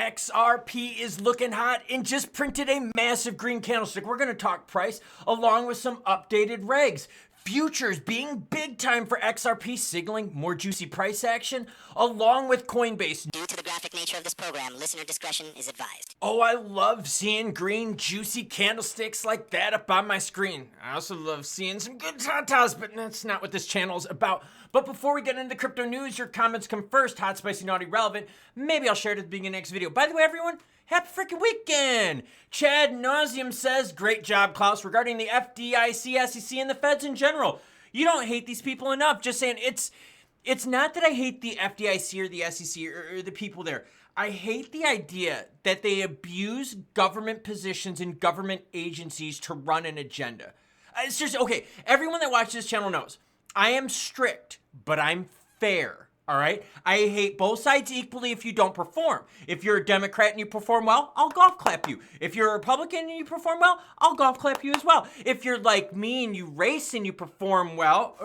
XRP is looking hot and just printed a massive green candlestick. We're going to talk price along with some updated regs. Futures being big time for XRP, signaling more juicy price action, along with Coinbase. Due to the graphic nature of this program, listener discretion is advised. Oh, I love seeing green, juicy candlesticks like that up on my screen. I also love seeing some good tatas, but that's not what this channel is about. But before we get into crypto news, your comments come first. Hot, spicy, naughty, relevant. Maybe I'll share it at the beginning of the next video. By the way, everyone, happy freaking weekend! Chad Nauseum says, great job, Klaus, regarding the FDIC, SEC, and the feds in general. You don't hate these people enough. Just saying, it's not that I hate the FDIC or the SEC or the people there. I hate the idea that they abuse government positions and government agencies to run an agenda. It's just, okay, everyone that watches this channel knows, I am strict, but I'm fair. All right. I hate both sides equally if you don't perform. If you're a Democrat and you perform well, I'll golf clap you. If you're a Republican and you perform well, I'll golf clap you as well. If you're like me and you race and you perform well,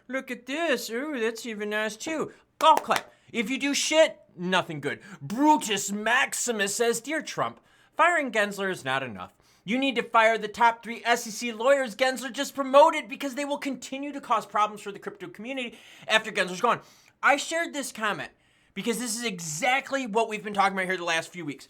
look at this. That's even nice too. Golf clap. If you do shit, nothing good. Brutus Maximus says, Dear Trump, firing Gensler is not enough. You need to fire the top 3 SEC lawyers Gensler just promoted because they will continue to cause problems for the crypto community after Gensler's gone. I shared this comment because this is exactly what we've been talking about here the last few weeks.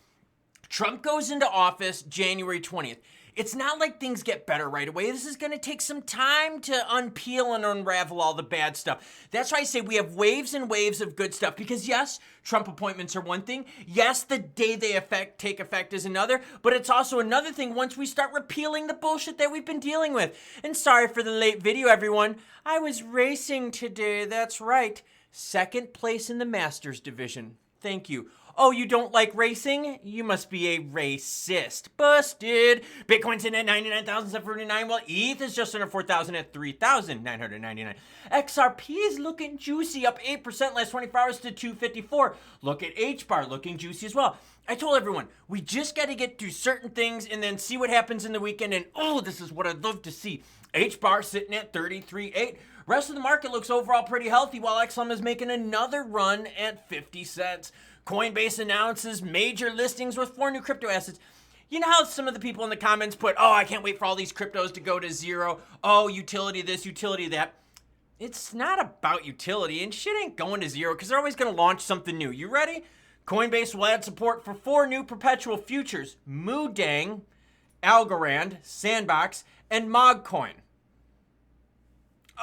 Trump goes into office January 20th. It's not like things get better right away. This is going to take some time to unpeel and unravel all the bad stuff. That's why I say we have waves and waves of good stuff because yes, Trump appointments are one thing. Yes, the day they take effect is another, but it's also another thing once we start repealing the bullshit that we've been dealing with. And sorry for the late video, everyone. I was racing today. That's right. Second place in the Masters division. Thank you. Oh, you don't like racing? You must be a racist. Busted. Bitcoin's in at 99,749, while ETH is just under 4,000 at 3,999. XRP is looking juicy, up 8% last 24 hours to 254. Look at HBAR, looking juicy as well. I told everyone, we just got to get through certain things and then see what happens in the weekend. And oh, this is what I'd love to see. HBAR sitting at 33.8. Rest of the market looks overall pretty healthy, while XLM is making another run at 50 cents. Coinbase announces major listings with 4 new crypto assets. You know how some of the people in the comments put, oh, I can't wait for all these cryptos to go to zero. Oh, utility this, utility that. It's not about utility, and shit ain't going to zero because they're always going to launch something new. You ready? Coinbase will add support for 4 new perpetual futures: Moodang, Algorand, Sandbox, and Mogcoin.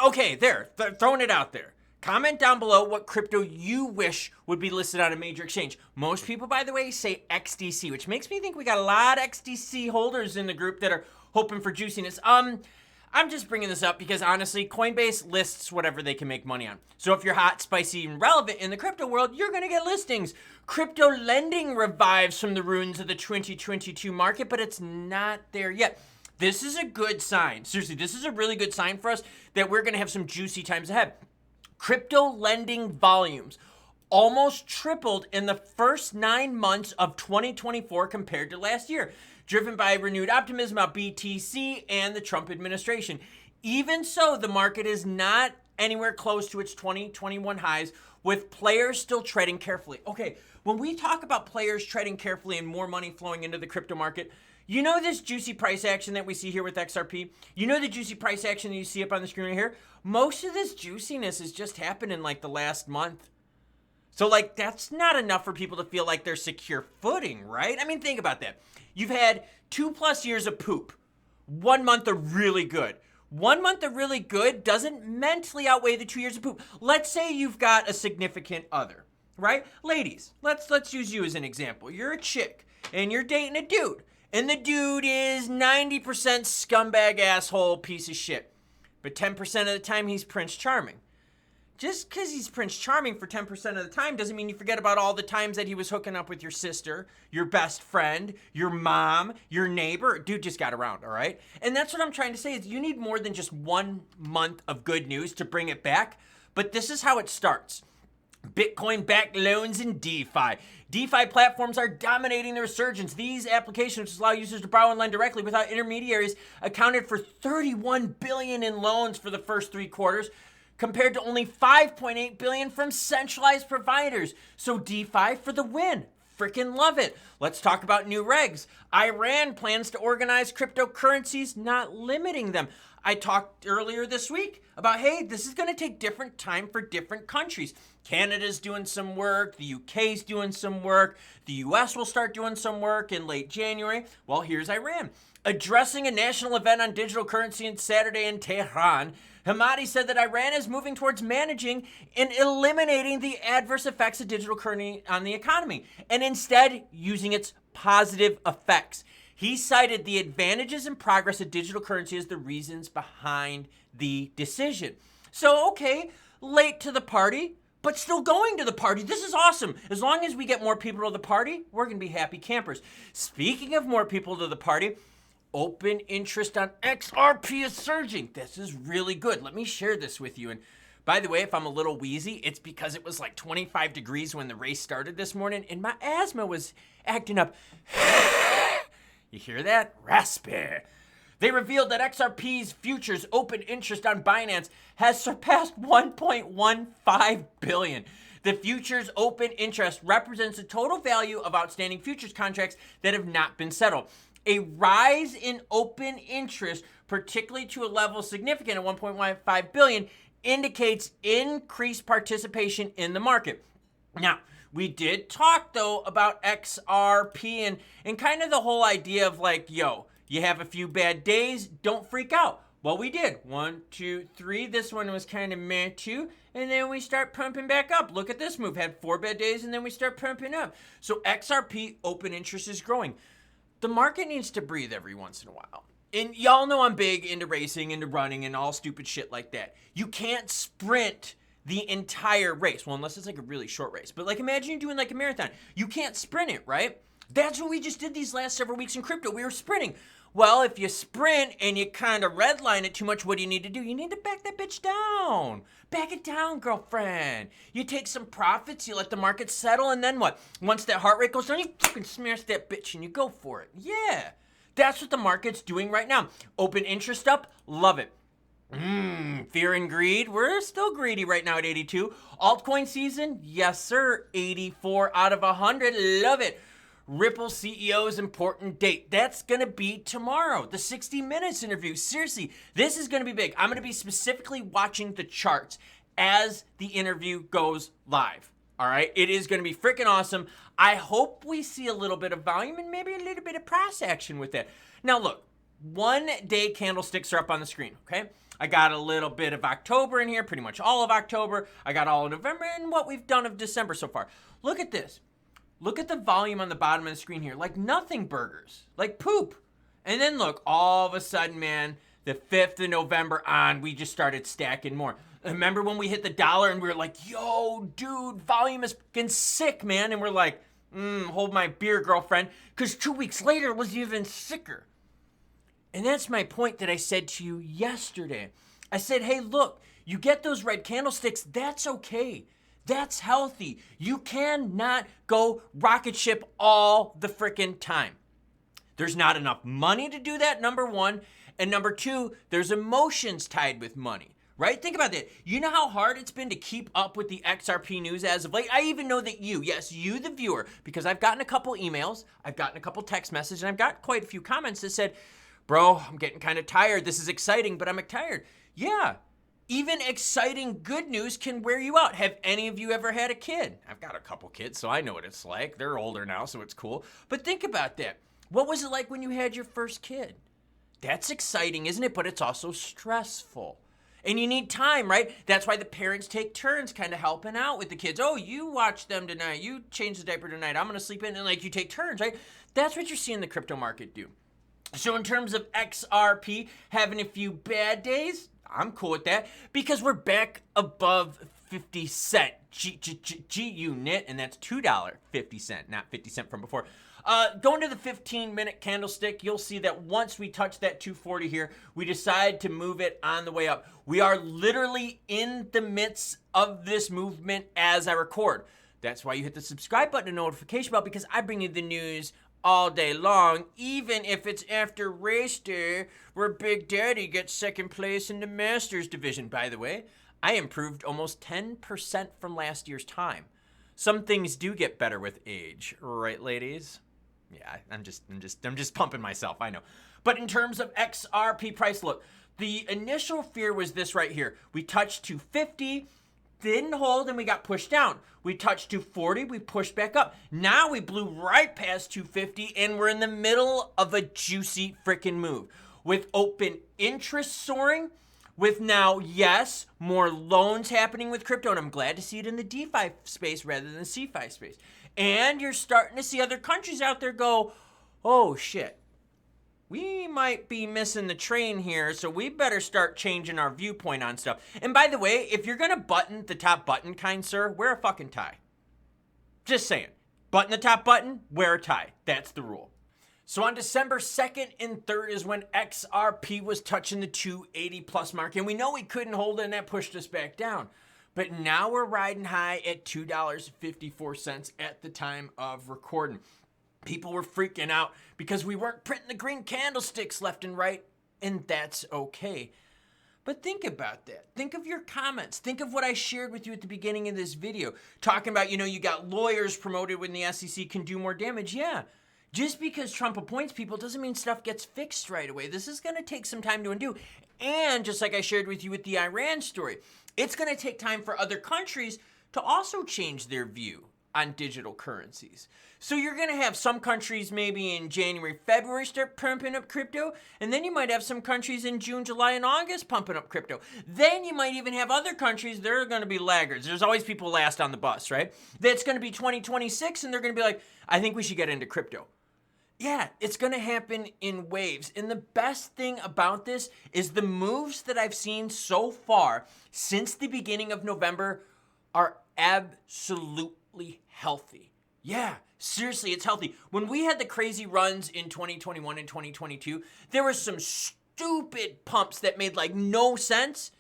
Okay, there, throwing it out there. Comment down below what crypto you wish would be listed on a major exchange. Most people, by the way, say XDC, which makes me think we got a lot of XDC holders in the group that are hoping for juiciness. I'm just bringing this up because honestly, Coinbase lists whatever they can make money on. So if you're hot, spicy, and relevant in the crypto world, you're going to get listings. Crypto lending revives from the ruins of the 2022 market, but it's not there yet. This is a good sign. Seriously, this is a really good sign for us that we're going to have some juicy times ahead. Crypto lending volumes almost tripled in the first 9 months of 2024 compared to last year, driven by renewed optimism about BTC and the Trump administration. Even so, the market is not anywhere close to its 2021 highs, with players still treading carefully. Okay, when we talk about players treading carefully and more money flowing into the crypto market, you know this juicy price action that we see here with XRP? You know the juicy price action that you see up on the screen right here? Most of this juiciness has just happened in like the last month. So like that's not enough for people to feel like they're secure footing, right? I mean, think about that. You've had 2+ years of poop. 1 month of really good. 1 month of really good doesn't mentally outweigh the 2 years of poop. Let's say you've got a significant other, right? Ladies, let's use you as an example. You're a chick and you're dating a dude. And the dude is 90% scumbag asshole piece of shit. But 10% of the time he's Prince Charming. Just because he's Prince Charming for 10% of the time doesn't mean you forget about all the times that he was hooking up with your sister, your best friend, your mom, your neighbor. Dude just got around, all right? And that's what I'm trying to say is you need more than just 1 month of good news to bring it back. But this is how it starts. Bitcoin-backed loans and DeFi. DeFi platforms are dominating the resurgence. These applications allow users to borrow and lend directly without intermediaries accounted for $31 billion in loans for the first 3 quarters, compared to only $5.8 billion from centralized providers. So DeFi for the win. freaking love it. Let's talk about new regs. Iran plans to organize cryptocurrencies, not limiting them. I talked earlier this week about, hey, this is going to take different time for different countries. Canada's doing some work. The UK's doing some work. The US will start doing some work in late January. Well, here's Iran. Addressing a national event on digital currency on Saturday in Tehran, Hamadi said that Iran is moving towards managing and eliminating the adverse effects of digital currency on the economy, and instead using its positive effects. He cited the advantages and progress of digital currency as the reasons behind the decision. So, okay, late to the party, but still going to the party. This is awesome. As long as we get more people to the party, we're going to be happy campers. Speaking of more people to the party, open interest on XRP is surging. This is really good. Let me share this with you. And by the way, if I'm a little wheezy, it's because it was like 25 degrees when the race started this morning and my asthma was acting up. You hear that? Raspy. They revealed that XRP's futures open interest on Binance has surpassed 1.15 billion. The futures open interest represents the total value of outstanding futures contracts that have not been settled. A rise in open interest, particularly to a level significant at 1.15 billion, indicates increased participation in the market. Now, we did talk, though, about XRP and kind of the whole idea of like, yo, you have a few bad days, don't freak out. Well, we did. 1, 2, 3. This one was kind of meh, too. And then we start pumping back up. Look at this move. Had 4 bad days, and then we start pumping up. So XRP open interest is growing. The market needs to breathe every once in a while. And y'all know I'm big into racing, into running, and all stupid shit like that. You can't sprint the entire race. Well, unless it's like a really short race. But like imagine you're doing like a marathon. You can't sprint it, right? That's what we just did these last several weeks in crypto. We were sprinting. Well, if you sprint and you kind of redline it too much, what do you need to do? You need to back that bitch down. Back it down, girlfriend. You take some profits, you let the market settle, and then what? Once that heart rate goes down, you fucking smash that bitch and you go for it. Yeah, that's what the market's doing right now. Open interest up, love it. Fear and greed, we're still greedy right now at 82. Altcoin season, yes sir, 84 out of 100, love it. Ripple CEO's important date. That's going to be tomorrow. The 60 Minutes interview. Seriously, this is going to be big. I'm going to be specifically watching the charts as the interview goes live. All right? It is going to be freaking awesome. I hope we see a little bit of volume and maybe a little bit of price action with it. Now, look, 1 day candlesticks are up on the screen, okay? I got a little bit of October in here, pretty much all of October. I got all of November and what we've done of December so far. Look at this. Look at the volume on the bottom of the screen here. Like nothing burgers. Like poop. And then look, all of a sudden, man, the 5th of November on, we just started stacking more. Remember when we hit the dollar and we were like, yo, dude, volume is fucking sick, man. And we're like, hold my beer, girlfriend. Because 2 weeks later, it was even sicker. And that's my point that I said to you yesterday. I said, hey, look, you get those red candlesticks, that's okay. That's healthy. You cannot go rocket ship all the frickin' time. There's not enough money to do that, number one. And number two, there's emotions tied with money, right? Think about that. You know how hard it's been to keep up with the XRP news as of late? I even know that you, yes, you the viewer, because I've gotten a couple emails, I've gotten a couple text messages, and I've got quite a few comments that said, bro, I'm getting kind of tired. This is exciting, but I'm tired. Yeah. Even exciting good news can wear you out. Have any of you ever had a kid? I've got a couple kids, so I know what it's like. They're older now, so it's cool. But think about that. What was it like when you had your first kid? That's exciting, isn't it? But it's also stressful. And you need time, right? That's why the parents take turns kind of helping out with the kids. Oh, you watch them tonight. You change the diaper tonight. I'm going to sleep in. And like you take turns, right? That's what you're seeing the crypto market do. So in terms of XRP having a few bad days, I'm cool with that because we're back above 50 cent G unit, and that's $2.50, not 50 cent from before. Going to the 15-minute candlestick, you'll see that once we touch that 240 here, we decide to move it on the way up. We are literally in the midst of this movement as I record. That's why you hit the subscribe button and notification bell, because I bring you the news all day long, even if it's after race day where Big Daddy gets second place in the Masters division. By the way, I improved almost 10% from last year's time. some things do get better with age, right, ladies? Yeah, I'm just pumping myself, I know. But in terms of XRP price, look, the initial fear was this right here. We touched 250, didn't hold, and we got pushed down. We touched 240, we pushed back up. Now we blew right past 250, and we're in the middle of a juicy freaking move. With open interest soaring, with now, yes, more loans happening with crypto, and I'm glad to see it in the DeFi space rather than the CeFi space. And you're starting to see other countries out there go, oh shit, we might be missing the train here, so we better start changing our viewpoint on stuff. And by the way, if you're gonna button the top button, kind sir, wear a fucking tie. Just saying. Button the top button, wear a tie. That's the rule. So on December 2nd and 3rd is when XRP was touching the 280 plus mark, and we know we couldn't hold it, and that pushed us back down. But now we're riding high at $2.54 at the time of recording. People were freaking out because we weren't printing the green candlesticks left and right, and that's okay. But think about that. Think of your comments. Think of what I shared with you at the beginning of this video, talking about, you got lawyers promoted when the SEC can do more damage. Yeah. Just because Trump appoints people doesn't mean stuff gets fixed right away. This is going to take some time to undo. And just like I shared with you with the Iran story, it's going to take time for other countries to also change their view on digital currencies. So you're going to have some countries maybe in January, February start pumping up crypto, and then you might have some countries in June, July, and August pumping up crypto. Then you might even have other countries that are going to be laggards. There's always people last on the bus, right? That's going to be 2026, and they're going to be like, I think we should get into crypto. Yeah, it's going to happen in waves. And the best thing about this is the moves that I've seen so far since the beginning of November are absolutely healthy. Yeah, seriously, it's healthy. When we had the crazy runs in 2021 and 2022, there were some stupid pumps that made like no sense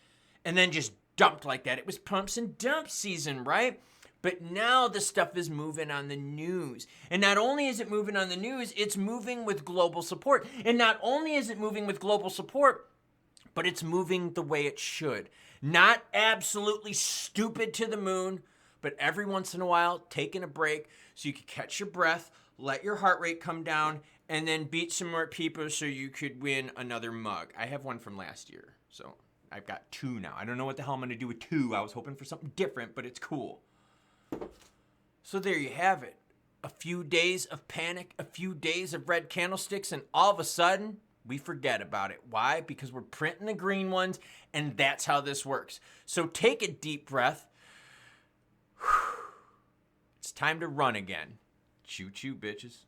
and then just dumped like that. It was pumps and dump season, right? But now the stuff is moving on the news. And not only is it moving on the news, it's moving with global support. And not only is it moving with global support, but it's moving the way it should. Not absolutely stupid to the moon, but every once in a while, taking a break so you can catch your breath, let your heart rate come down, and then beat some more people so you could win another mug. I have one from last year, so I've got 2 now. I don't know what the hell I'm going to do with 2. I was hoping for something different, but it's cool. So there you have it. A few days of panic, a few days of red candlesticks, and all of a sudden, we forget about it. Why? Because we're printing the green ones, and that's how this works. So take a deep breath. It's time to run again. Choo-choo, bitches.